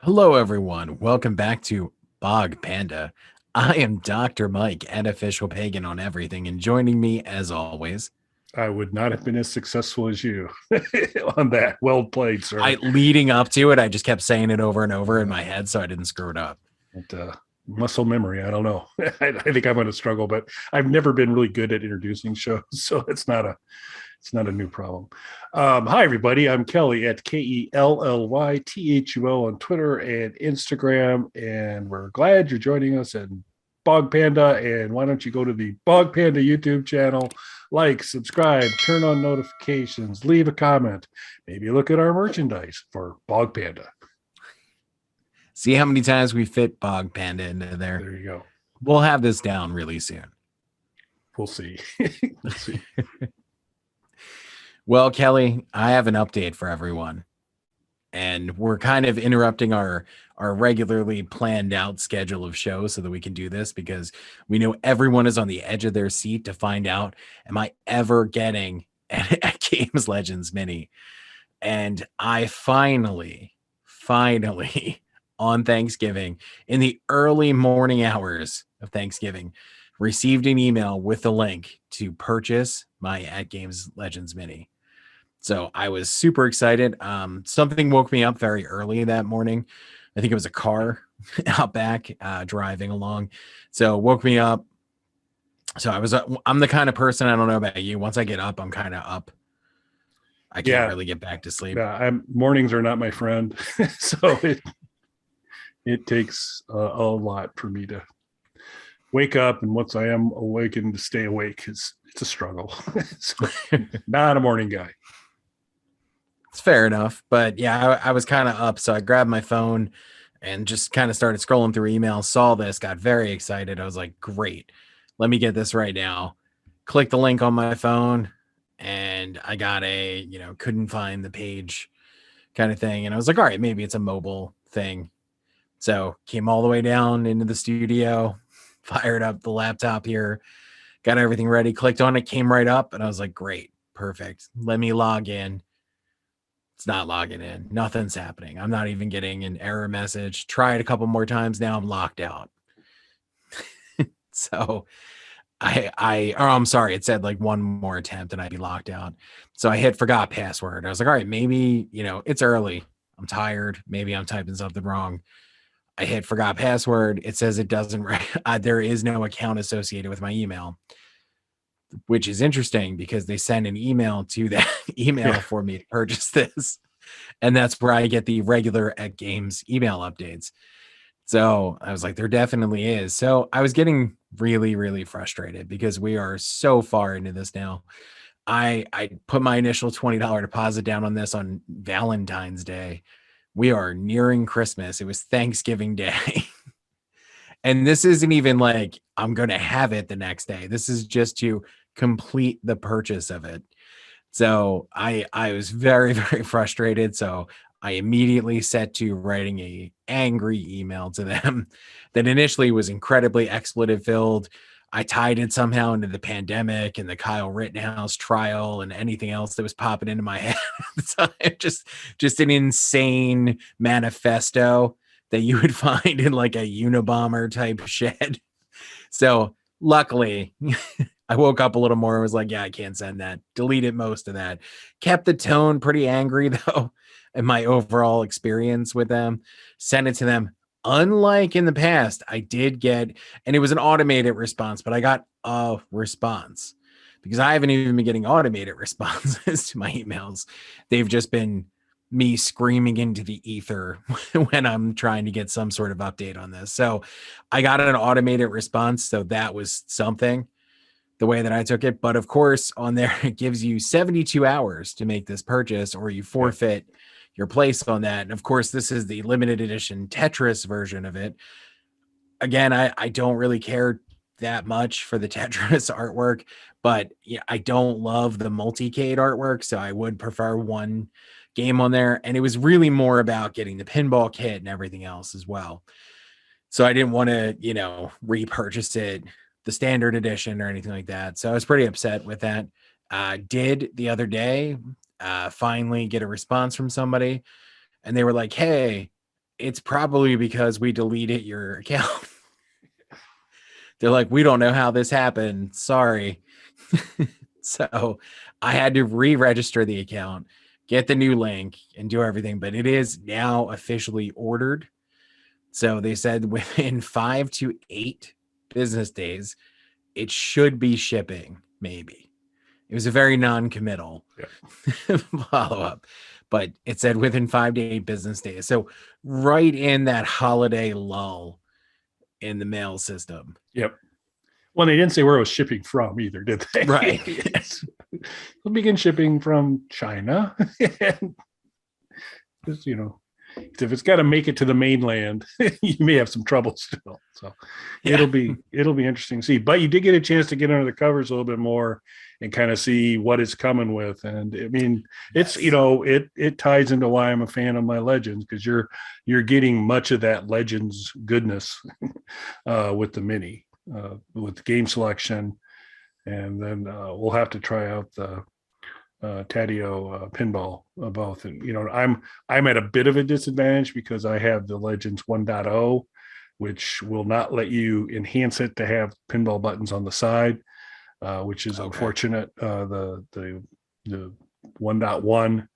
Hello, everyone. Welcome back to Bog Panda. I am Dr. Mike, an official pagan on everything, and joining me, as always, I would not have been as successful as you on that. Well played, I sir. leading up to it, I just kept saying it over and over in Uh, my head, so I didn't screw it up. Muscle memory. I don't know. I think I'm going to struggle, but I've never been really good at introducing shows, so it's not a new problem. Hi, everybody. I'm Kelly at KELLYTHUO on Twitter and Instagram, and we're glad you're joining us at Bog Panda. And why don't you go to the Bog Panda YouTube channel, like, subscribe, turn on notifications, leave a comment, maybe look at our merchandise for Bog Panda. See how many times we fit Bog Panda into there. There you go. We'll have this down really soon. We'll see. We'll see. Well, Kelly, I have an update for everyone. And we're kind of interrupting our regularly planned out schedule of shows so that we can do this because we know everyone is on the edge of their seat to find out, am I ever getting AtGames Legends Mini? And I finally on Thanksgiving, in the early morning hours of Thanksgiving, received an email with a link to purchase my AtGames Legends Mini. So I was super excited. Something woke me up very early that morning. I think it was a car out back driving along. So woke me up. So I'm the kind of person, I don't know about you. Once I get up, I'm kind of up. I can't Yeah. really get back to sleep. Yeah. Mornings are not my friend. So it takes a lot for me to wake up, and once I am awakened, to stay awake it's a struggle. So not a morning guy. It's fair enough. But yeah, I was kind of up. So I grabbed my phone and just kind of started scrolling through emails, saw this, got very excited. I was like, great, let me get this right now. Click the link on my phone and I got couldn't find the page kind of thing. And I was like, all right, maybe it's a mobile thing. So came all the way down into the studio, fired up the laptop here, got everything ready, clicked on it, came right up. And I was like, great, perfect. Let me log in. It's not logging in. Nothing's happening. I'm not even getting an error message. Tried a couple more times. Now I'm locked out. So I'm sorry. It said like one more attempt and I'd be locked out. So I hit forgot password. I was like, all right, maybe, it's early. I'm tired. Maybe I'm typing something wrong. I hit forgot password. It says it doesn't, there is no account associated with my email, which is interesting because they send an email to that email Yeah. for me to purchase this. And that's where I get the regular AtGames email updates. So I was like, there definitely is. So I was getting really, really frustrated because we are so far into this now. I put my initial $20 deposit down on this on Valentine's Day. We are nearing Christmas. It was Thanksgiving Day. And this isn't even like I'm going to have it the next day. This is just to complete the purchase of it. So I was very, very frustrated. So I immediately set to writing a angry email to them that initially was incredibly expletive filled. I tied it somehow into the pandemic and the Kyle Rittenhouse trial and anything else that was popping into my head at the time. Just an insane manifesto that you would find in like a Unabomber type shed. So luckily, I woke up a little more and was like, yeah, I can't send that. Deleted most of that. Kept the tone pretty angry though, in my overall experience with them. Sent it to them. Unlike in the past, I did get, and it was an automated response, but I got a response because I haven't even been getting automated responses to my emails. They've just been me screaming into the ether when I'm trying to get some sort of update on this. So I got an automated response. So that was something, the way that I took it. But of course, on there, it gives you 72 hours to make this purchase or you Yeah. forfeit your place on that. And of course, this is the limited edition Tetris version of it. Again, I don't really care that much for the Tetris artwork, but yeah, I don't love the multicade artwork. So I would prefer one game on there. And it was really more about getting the pinball kit and everything else as well. So I didn't want to, repurchase it, the standard edition or anything like that. So I was pretty upset with that. Did the other day finally get a response from somebody and they were like, hey, it's probably because we deleted your account. They're like, we don't know how this happened. Sorry. So I had to re-register the account, get the new link, and do everything. But it is now officially ordered. So they said within 5 to 8 business days, it should be shipping, maybe. It was a very non-committal follow-up, but it said within 5 to 8 business days. So right in that holiday lull in the mail system. Yep. Well, they didn't say where it was shipping from either, did they? Right. We'll begin shipping from China. And just, if it's got to make it to the mainland, you may have some trouble still. So it'll be interesting to see. But you did get a chance to get under the covers a little bit more and kind of see what it's coming with. And I mean, it's it ties into why I'm a fan of my Legends, because you're getting much of that Legends goodness with the Mini, with game selection, and then we'll have to try out the Tadio pinball both. And I'm at a bit of a disadvantage because I have the Legends 1.0, which will not let you enhance it to have pinball buttons on the side, which is unfortunate. The 1.1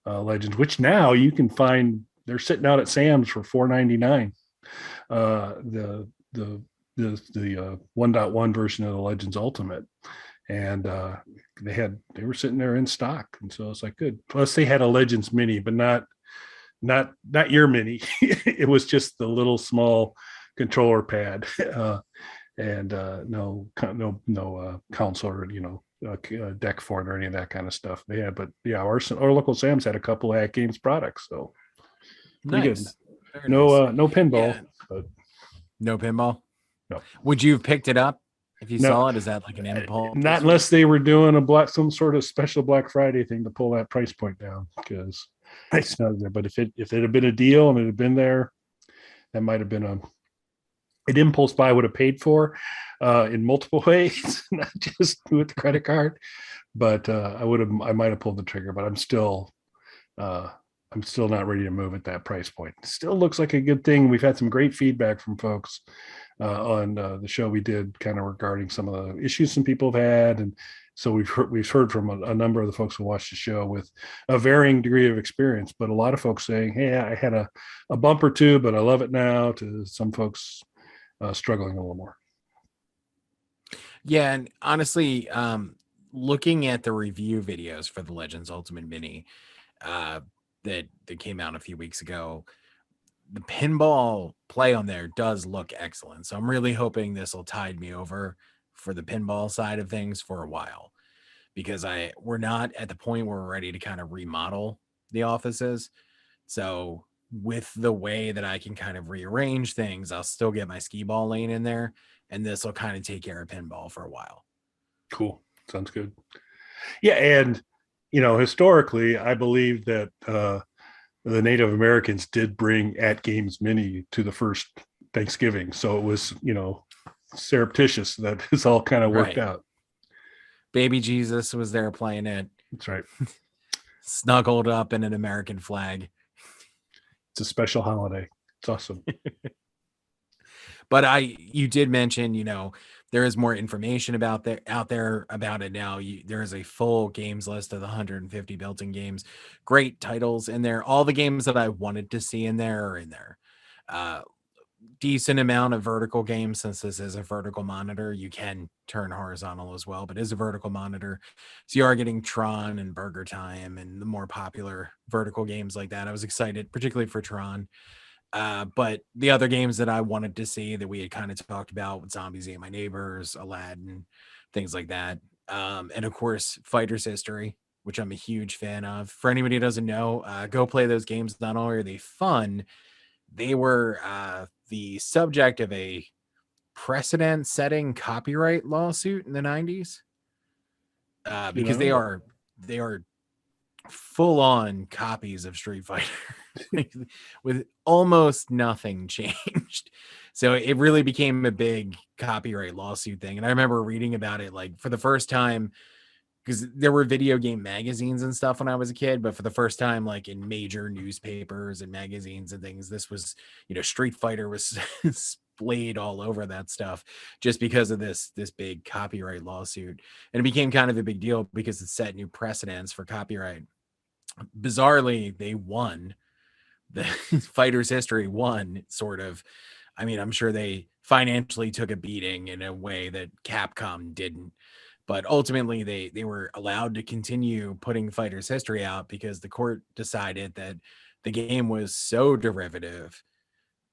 Legends, which now you can find, they're sitting out at Sam's for $4.99. The 1.1 version of the Legends Ultimate, and they were sitting there in stock, and so it's like good. Plus they had a Legends Mini, but not your Mini. It was just the little small controller pad, and no console or deck for it or any of that kind of stuff. They had, but yeah, our local Sam's had a couple of AtGames products, so nice. Good. No pinball, but no pinball. No. Would you have picked it up if you saw it? Is that like an impulse? Not unless they were doing some sort of special Black Friday thing to pull that price point down, because it's not there. But if it had been a deal and it had been there, that might have been an impulse buy I would have paid for in multiple ways, not just with the credit card. But I might have pulled the trigger. But I'm still not ready to move at that price point. Still looks like a good thing. We've had some great feedback from folks on the show we did, kind of regarding some of the issues some people have had, and so we've heard from a number of the folks who watched the show with a varying degree of experience, but a lot of folks saying, "Hey, I had a bump or two, but I love it now," to some folks struggling a little more. Yeah, and honestly, looking at the review videos for the Legends Ultimate Mini that came out a few weeks ago, the pinball play on there does look excellent. So I'm really hoping this will tide me over for the pinball side of things for a while, because we're not at the point where we're ready to kind of remodel the offices. So with the way that I can kind of rearrange things, I'll still get my skee ball lane in there, and this will kind of take care of pinball for a while. Cool. Sounds good. Yeah. And, historically, I believe that the Native Americans did bring AtGames Mini to the first Thanksgiving. So it was, surreptitious that this all kind of worked out. Baby Jesus was there playing it. That's right. Snuggled up in an American flag. It's a special holiday. It's awesome. But you did mention, there is more information out there about it now. There is a full games list of the 150 built-in games. Great titles in there. All the games that I wanted to see in there are in there. Decent amount of vertical games, since this is a vertical monitor. You can turn horizontal as well, but it is a vertical monitor. So you are getting Tron and Burger Time and the more popular vertical games like that. I was excited, particularly for Tron. But the other games that I wanted to see that we had kind of talked about with Zombies Ate My Neighbors, Aladdin, things like that. And of course, Fighter's History, which I'm a huge fan of. For anybody who doesn't know, go play those games. Not only are they fun, they were the subject of a precedent-setting copyright lawsuit in the 90s. Because they are full-on copies of Street Fighter with almost nothing changed. So it really became a big copyright lawsuit thing. And I remember reading about it, like, for the first time, because there were video game magazines and stuff when I was a kid, but for the first time, like in major newspapers and magazines and things, this was, Street Fighter was splayed all over that stuff just because of this big copyright lawsuit. And it became kind of a big deal because it set new precedents for copyright. Bizarrely, they won. The Fighters history won, sort of. I mean, I'm sure they financially took a beating in a way that Capcom didn't, but ultimately they were allowed to continue putting Fighters history out because the court decided that the game was so derivative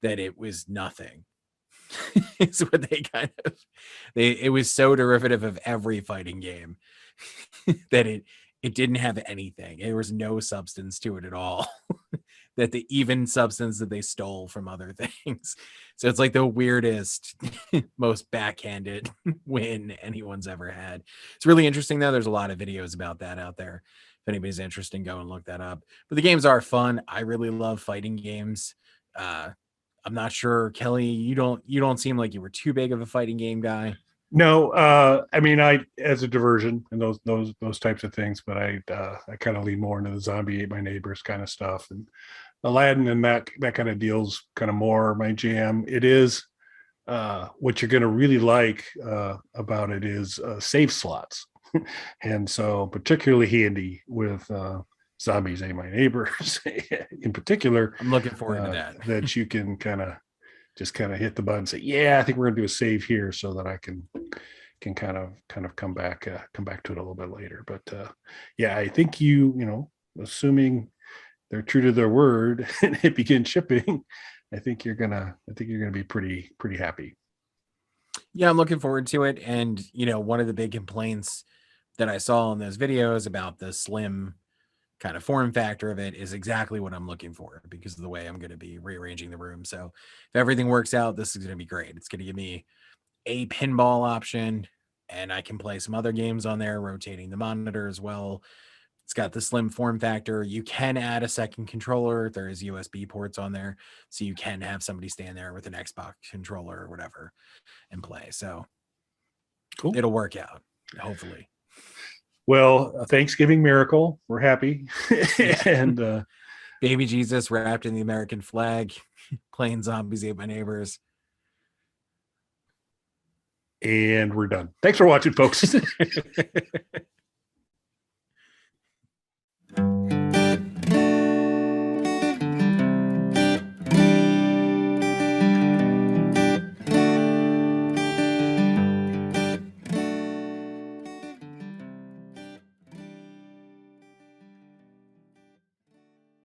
that it was nothing. It's what they kind of it was so derivative of every fighting game that it didn't have anything. There was no substance to it at all. That the even substance that they stole from other things. So it's like the weirdest, most backhanded win anyone's ever had. It's really interesting though. There's a lot of videos about that out there. If anybody's interested, go and look that up. But the games are fun. I really love fighting games. I'm not sure, Kelly, you don't seem like you were too big of a fighting game guy. No, I mean, I as a diversion and those types of things, but I kind of lean more into the zombie ate my neighbors kind of stuff, and Aladdin and that kind of deals kind of more my jam. It is what you're going to really like about it is save slots, and so particularly handy with zombies ate my neighbors in particular. I'm looking forward to that. That you can kind of just kind of hit the button and say, yeah, I think we're gonna do a save here so that I can kind of come back to it a little bit later. But yeah, I think assuming they're true to their word and it begins shipping, I think you're gonna be pretty happy. Yeah, I'm looking forward to it. And one of the big complaints that I saw in those videos about the slim kind of form factor of it is exactly what I'm looking for because of the way I'm going to be rearranging the room. So if everything works out, this is going to be great. It's going to give me a pinball option, and I can play some other games on there, rotating the monitor as well. It's got the slim form factor. You can add a second controller. There is USB ports on there, so you can have somebody stand there with an Xbox controller or whatever and play. So Cool. it'll work out, hopefully. Well, a Thanksgiving miracle. We're happy. And baby Jesus wrapped in the American flag, playing Zombies Ate My Neighbors. And we're done. Thanks for watching, folks.